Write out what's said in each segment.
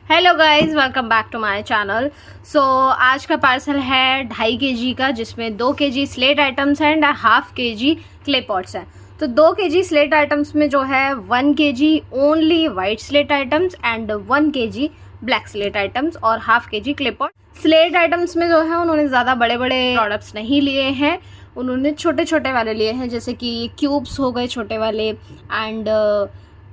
Hello guys, welcome back to my channel. So आज का parcel है 2.5 kg का, जिसमें 2 kg स्लेट आइटम्स हैं and half kg clay pots हैं। तो 2 kg स्लेट आइटम्स में जो है 1 kg only white slate items and 1 kg black slate items और half kg clay pot. Slate items में जो है उन्होंने ज़्यादा बड़े बड़े प्रोडक्ट्स नहीं लिए हैं, उन्होंने छोटे छोटे वाले लिए हैं, जैसे कि क्यूब्स हो गए छोटे वाले एंड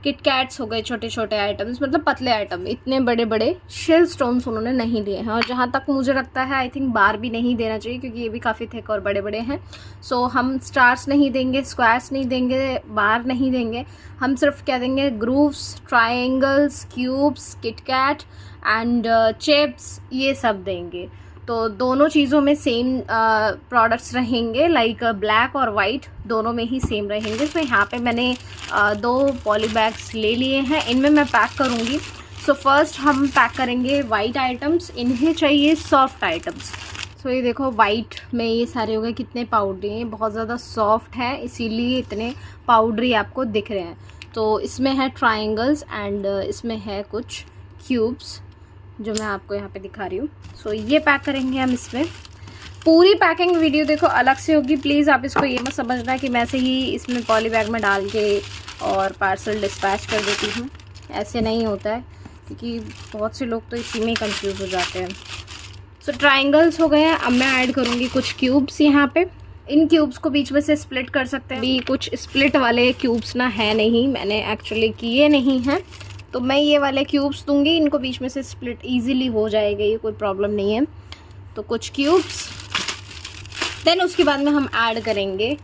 किटकैट्स हो गए छोटे छोटे आइटम्स, मतलब पतले आइटम। इतने बड़े बड़े शेल स्टोन्स उन्होंने नहीं लिए हैं। और जहाँ तक मुझे लगता है आई थिंक बार भी नहीं देना चाहिए, क्योंकि ये भी काफ़ी थिक और बड़े बड़े हैं। सो हम स्टार्स नहीं देंगे, स्क्वायर्स नहीं देंगे, बार नहीं देंगे। हम सिर्फ क्या देंगे, grooves, triangles, cubes, KitKat and chips, ये सब देंगे। तो दोनों चीज़ों में सेम प्रोडक्ट्स रहेंगे, लाइक ब्लैक और वाइट दोनों में ही सेम रहेंगे। तो यहाँ पे मैंने 2 पॉली बैग्स ले लिए हैं, इनमें मैं पैक करूँगी। सो फर्स्ट हम पैक करेंगे वाइट आइटम्स। इन्हें चाहिए सॉफ्ट आइटम्स। सो ये देखो वाइट में ये सारे हो गए, कितने पाउडरी हैं, बहुत ज़्यादा सॉफ्ट है, इसीलिए इतने पाउडरी आपको दिख रहे हैं। तो इसमें है ट्रायंगल्स एंड इसमें है कुछ क्यूब्स जो मैं आपको यहाँ पे दिखा रही हूँ। सो ये पैक करेंगे हम इसमें। पूरी पैकिंग वीडियो देखो अलग से होगी, प्लीज़ आप इसको ये मत समझना कि मैं ऐसे ही इसमें पॉली बैग में डाल के और पार्सल डिस्पैच कर देती हूँ। ऐसे नहीं होता है, क्योंकि बहुत से लोग तो इसी में ही कंफ्यूज हो जाते हैं। सो ट्रायंगल्स हो गए हैं। अब मैं ऐड करूँगी कुछ क्यूब्स यहाँ पे। इन क्यूब्स को बीच में से स्प्लिट कर सकते हैं। अभी कुछ स्प्लिट वाले क्यूब्स ना है नहीं, मैंने एक्चुअली किए नहीं हैं, तो मैं ये वाले क्यूब्स दूंगी। इनको बीच में से स्प्लिट इजीली हो जाएगा, ये कोई प्रॉब्लम नहीं है। तो कुछ क्यूब्स, देन उसके बाद में हम ऐड करेंगे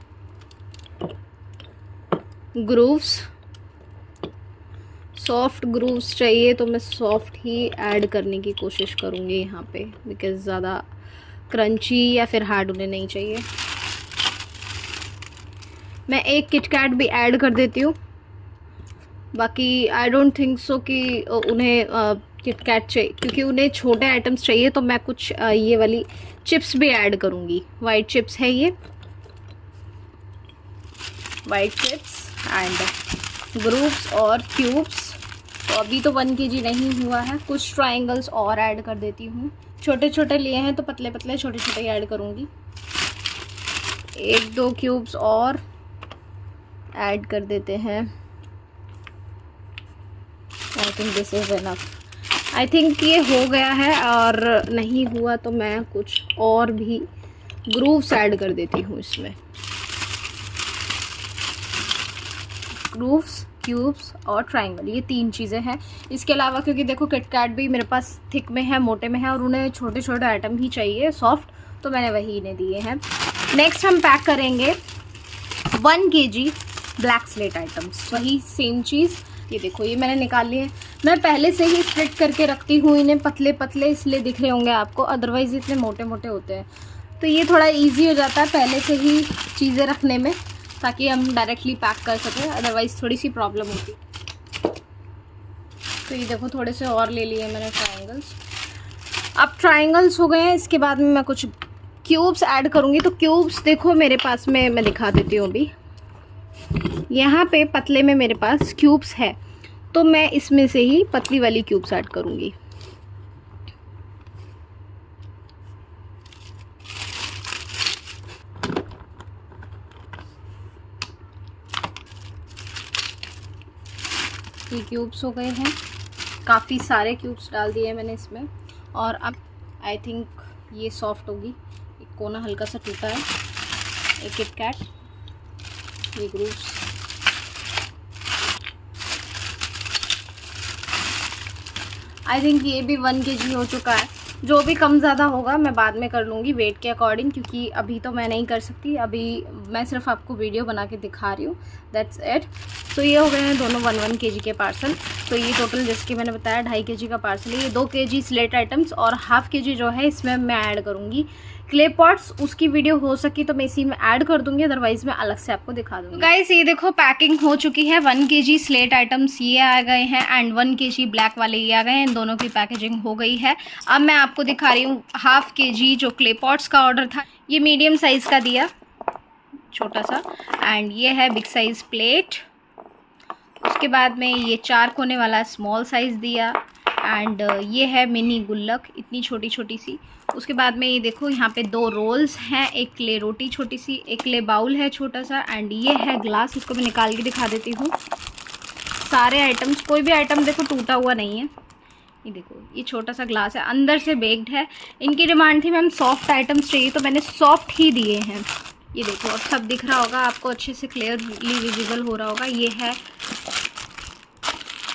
ग्रूव्स। सॉफ्ट ग्रूव्स चाहिए तो मैं सॉफ्ट ही ऐड करने की कोशिश करूँगी यहाँ पे, बिकॉज ज़्यादा क्रंची या फिर हार्ड उन्हें नहीं चाहिए। मैं एक किटकैट भी ऐड कर देती हूँ। बाकी आई डोंट थिंक सो कि उन्हें किटकैट चाहिए, क्योंकि उन्हें छोटे आइटम्स चाहिए। तो मैं कुछ ये वाली चिप्स भी ऐड करूँगी। वाइट चिप्स है ये, वाइट चिप्स एंड ग्रूव्स और क्यूब्स। तो अभी तो 1 kg नहीं हुआ है, कुछ ट्रायंगल्स और ऐड कर देती हूँ। छोटे छोटे लिए हैं तो पतले पतले छोटे छोटे ही ऐड करूँगी। 1-2 क्यूब्स और ऐड कर देते हैं। I think this is enough. I think ये हो गया है, और नहीं हुआ तो मैं कुछ और भी ग्रूव्स ऐड कर देती हूँ इसमें। ग्रूव्स, क्यूब्स और ट्रायंगल, ये 3 चीज़ें हैं। इसके अलावा क्योंकि देखो किटकैट भी मेरे पास थिक में है, मोटे में है, और उन्हें छोटे छोटे आइटम ही चाहिए सॉफ्ट, तो मैंने वही इन्हें दिए हैं। नेक्स्ट हम पैक करेंगे 1 kg ब्लैक स्लेट आइटम्स। वही सेम चीज़, ये देखो ये मैंने निकाल लिए हैं। मैं पहले से ही स्प्लिट करके रखती हूँ इन्हें, पतले पतले इसलिए दिख रहे होंगे आपको, अदरवाइज़ इतने मोटे मोटे होते हैं। तो ये थोड़ा इजी हो जाता है पहले से ही चीज़ें रखने में, ताकि हम डायरेक्टली पैक कर सकें, अदरवाइज़ थोड़ी सी प्रॉब्लम होती। तो ये देखो थोड़े से और ले लिए मैंने ट्रायंगल्स। अब ट्रायंगल्स हो गए हैं, इसके बाद में मैं कुछ क्यूब्स ऐड करूँगी। तो क्यूब्स देखो मेरे पास में, मैं दिखा देती हूँ अभी। यहाँ पे पतले में मेरे पास क्यूब्स है, तो मैं इसमें से ही पतली वाली क्यूब्स ऐड करूँगी। ये क्यूब्स हो गए हैं, काफ़ी सारे क्यूब्स डाल दिए मैंने इसमें। और अब आई थिंक ये सॉफ्ट होगी। एक कोना हल्का सा टूटा है, एक किटकैट, ये ग्रूव्स। आई थिंक ये भी 1 kg हो चुका है। जो भी कम ज़्यादा होगा मैं बाद में कर लूँगी वेट के अकॉर्डिंग, क्योंकि अभी तो मैं नहीं कर सकती, अभी मैं सिर्फ आपको वीडियो बना के दिखा रही हूँ, दैट्स इट। तो ये हो गए हैं दोनों 1-1 kg के पार्सल। तो ये टोटल जैसे कि मैंने बताया 2.5 kg का पार्सल है। ये 2 kg स्लेट आइटम्स और हाफ kg जो है इसमें मैं ऐड करूँगी क्ले पॉट्स। उसकी वीडियो हो सकी तो मैं इसी में ऐड कर दूंगी, अदरवाइज मैं अलग से आपको दिखा दूंगी। गाइस ये देखो पैकिंग हो चुकी है। 1 kg स्लेट आइटम्स ये आ गए हैं एंड 1 kg ब्लैक वाले ये आ गए हैं। दोनों की पैकेजिंग हो गई है। अब मैं आपको दिखा रही हूँ हाफ kg जो क्ले पॉट्स का ऑर्डर था, ये मीडियम साइज़ का दिया छोटा सा, एंड ये है बिग साइज़ प्लेट। उसके बाद में ये 4 कोने वाला स्मॉल साइज़ दिया एंड ये है मिनी गुल्लक, इतनी छोटी छोटी सी। उसके बाद में ये देखो यहाँ पे 2 रोल्स हैं, एक क्ले रोटी छोटी सी, एक क्ले बाउल है छोटा सा, एंड ये है ग्लास। इसको मैं निकाल के दिखा देती हूँ। सारे आइटम्स, कोई भी आइटम देखो टूटा हुआ नहीं है। ये देखो ये छोटा सा ग्लास है, अंदर से बेक्ड है। इनकी डिमांड थी मैम सॉफ्ट आइटम्स चाहिए, तो मैंने सॉफ्ट ही दिए हैं। ये देखो अब सब दिख रहा होगा आपको, अच्छे से क्लियरली विजिबल हो रहा होगा। ये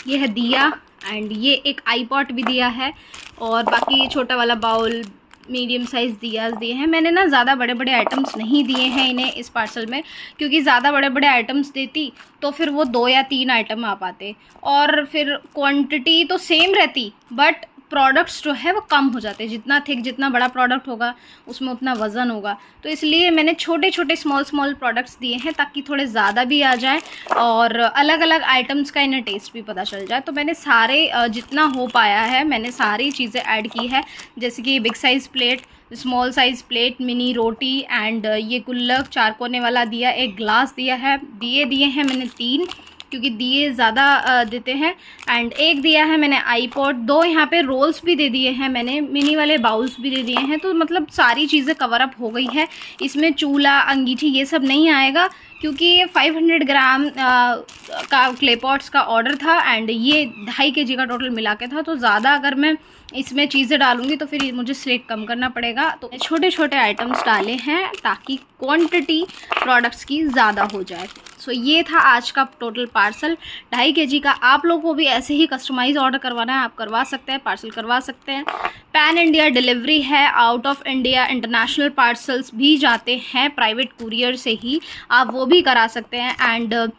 है दिया, एंड ये एक आई पॉट भी दिया है, और बाकी ये छोटा वाला बाउल, मीडियम साइज़ दियाज दिए हैं। मैंने ना ज़्यादा बड़े बड़े आइटम्स नहीं दिए हैं इन्हें इस पार्सल में, क्योंकि ज़्यादा बड़े बड़े आइटम्स देती तो फिर वो 2 या 3 आइटम आ पाते, और फिर क्वांटिटी तो सेम रहती बट प्रोडक्ट्स जो है वो कम हो जाते। जितना थिक, जितना बड़ा प्रोडक्ट होगा उसमें उतना वज़न होगा, तो इसलिए मैंने छोटे छोटे स्मॉल प्रोडक्ट्स दिए हैं, ताकि थोड़े ज़्यादा भी आ जाए और अलग अलग आइटम्स का इन्हें टेस्ट भी पता चल जाए। तो मैंने सारे जितना हो पाया है मैंने सारी चीज़ें ऐड की है, जैसे कि big size plate, small size plate, mini roti, and ये गुल्लक, 4 कोने वाला दिया, एक ग्लास दिया है। दिए हैं मैंने 3, क्योंकि दिए ज़्यादा देते हैं, एंड एक दिया है मैंने आई पॉट। 2 यहाँ पे रोल्स भी दे दिए हैं मैंने, मिनी वाले बाउल्स भी दे दिए हैं। तो मतलब सारी चीज़ें कवर अप हो गई है। इसमें चूल्हा, अंगीठी ये सब नहीं आएगा, क्योंकि ये 500 ग्राम का क्ले पॉट्स का ऑर्डर था, एंड ये 2.5 kg का टोटल मिला के था। तो ज़्यादा अगर मैं इसमें चीज़ें डालूंगी तो फिर मुझे स्लेट कम करना पड़ेगा। तो छोटे छोटे आइटम्स डाले हैं ताकि क्वांटिटी प्रोडक्ट्स की ज़्यादा हो जाए। सो ये था आज का टोटल पार्सल 2.5 kg का। आप लोगों को भी ऐसे ही कस्टमाइज ऑर्डर करवाना है, आप करवा सकते हैं, पार्सल करवा सकते हैं। पैन इंडिया डिलीवरी है, out of India international parcels भी जाते हैं प्राइवेट कुरियर से ही, आप वो भी करा सकते हैं। एंड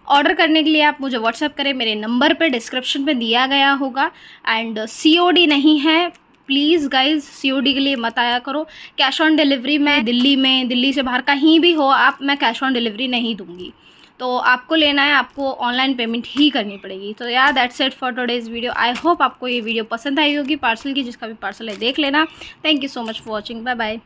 ऑर्डर करने के लिए आप मुझे व्हाट्सएप करें, मेरे नंबर पे डिस्क्रिप्शन में दिया गया होगा। एंड COD नहीं है, प्लीज़ गाइज COD के लिए मत आया करो। कैश ऑन डिलीवरी मैं दिल्ली से बाहर कहीं भी हो आप, मैं कैश ऑन डिलीवरी नहीं दूंगी। तो आपको लेना है, आपको ऑनलाइन पेमेंट ही करनी पड़ेगी। तो यार that's it for today's video. I hope आपको ये वीडियो पसंद आई होगी पार्सल की। जिसका भी पार्सल है देख लेना। Thank you so much for watching. Bye bye.